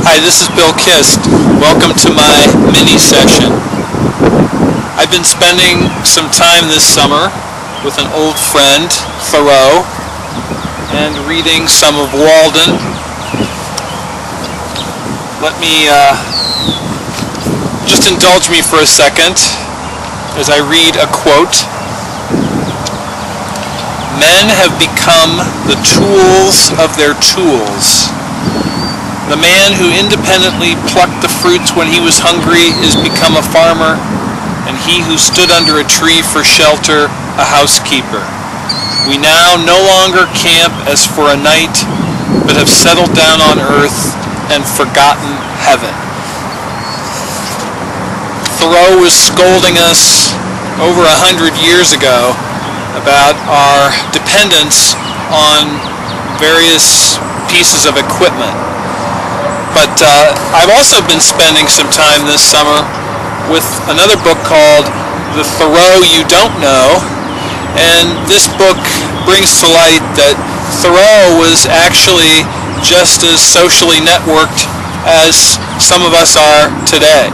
Hi, this is Bill Kist. Welcome to my mini session. I've been spending some time this summer with an old friend, Thoreau, and reading some of Walden. Let me just indulge me for a second as I read a quote. Men have become the tools of their tools. The man who independently plucked the fruits when he was hungry is become a farmer, and he who stood under a tree for shelter, a housekeeper. We now no longer camp as for a night, but have settled down on earth and forgotten heaven. Thoreau was scolding us over 100 years ago about our dependence on various pieces of equipment. But I've also been spending some time this summer with another book called The Thoreau You Don't Know, and this book brings to light that Thoreau was actually just as socially networked as some of us are today.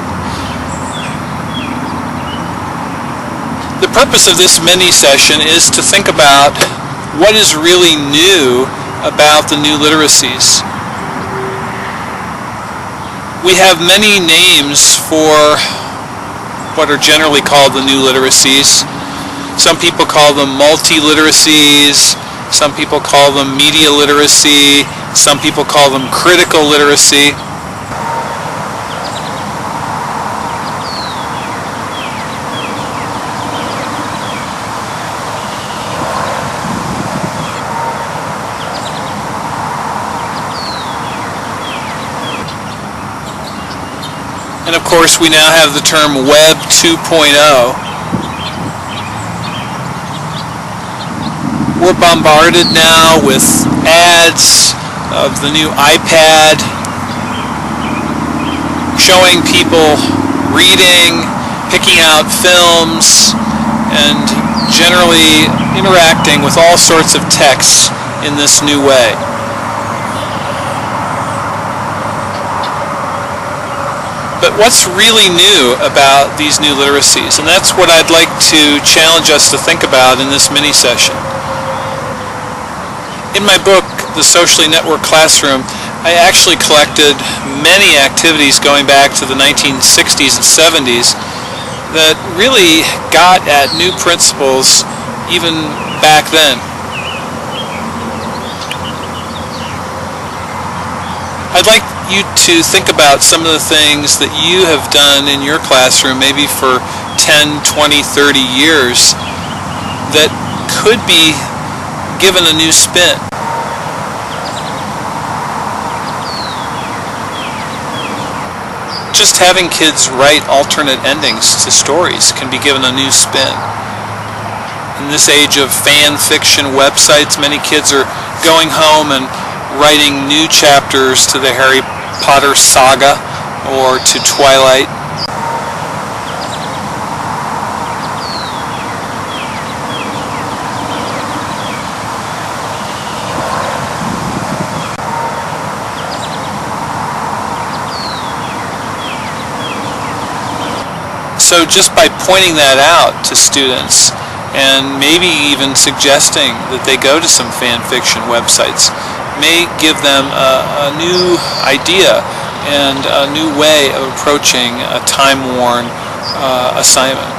The purpose of this mini session is to think about what is really new about the new literacies. We have many names for what are generally called the new literacies. Some people call them multi-literacies, some people call them media literacy, some people call them critical literacy. And of course, we now have the term Web 2.0. We're bombarded now with ads of the new iPad, showing people reading, picking out films, and generally interacting with all sorts of texts in this new way. But what's really new about these new literacies? And that's what I'd like to challenge us to think about in this mini session. In my book, The Socially Networked Classroom, I actually collected many activities going back to the 1960s and 70s that really got at new principles even back then. I'd like you to think about some of the things that you have done in your classroom, maybe for 10, 20, 30 years, that could be given a new spin. Just having kids write alternate endings to stories can be given a new spin. In this age of fan fiction websites, many kids are going home and writing new chapters to the Harry Potter saga or to Twilight. So just by pointing that out to students and maybe even suggesting that they go to some fan fiction websites may give them a new idea and a new way of approaching a time-worn assignment.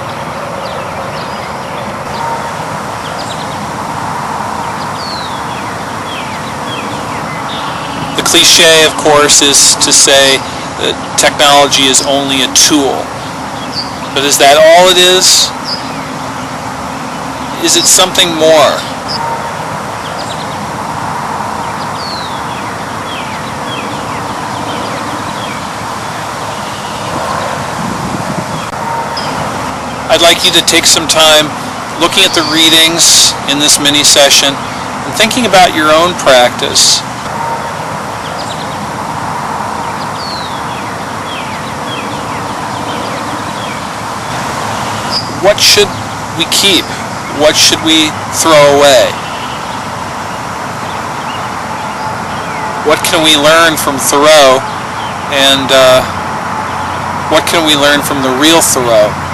The cliche, of course, is to say that technology is only a tool. But is that all it is? Is it something more? I'd like you to take some time looking at the readings in this mini session and thinking about your own practice. What should we keep? What should we throw away? What can we learn from Thoreau and what can we learn from the real Thoreau?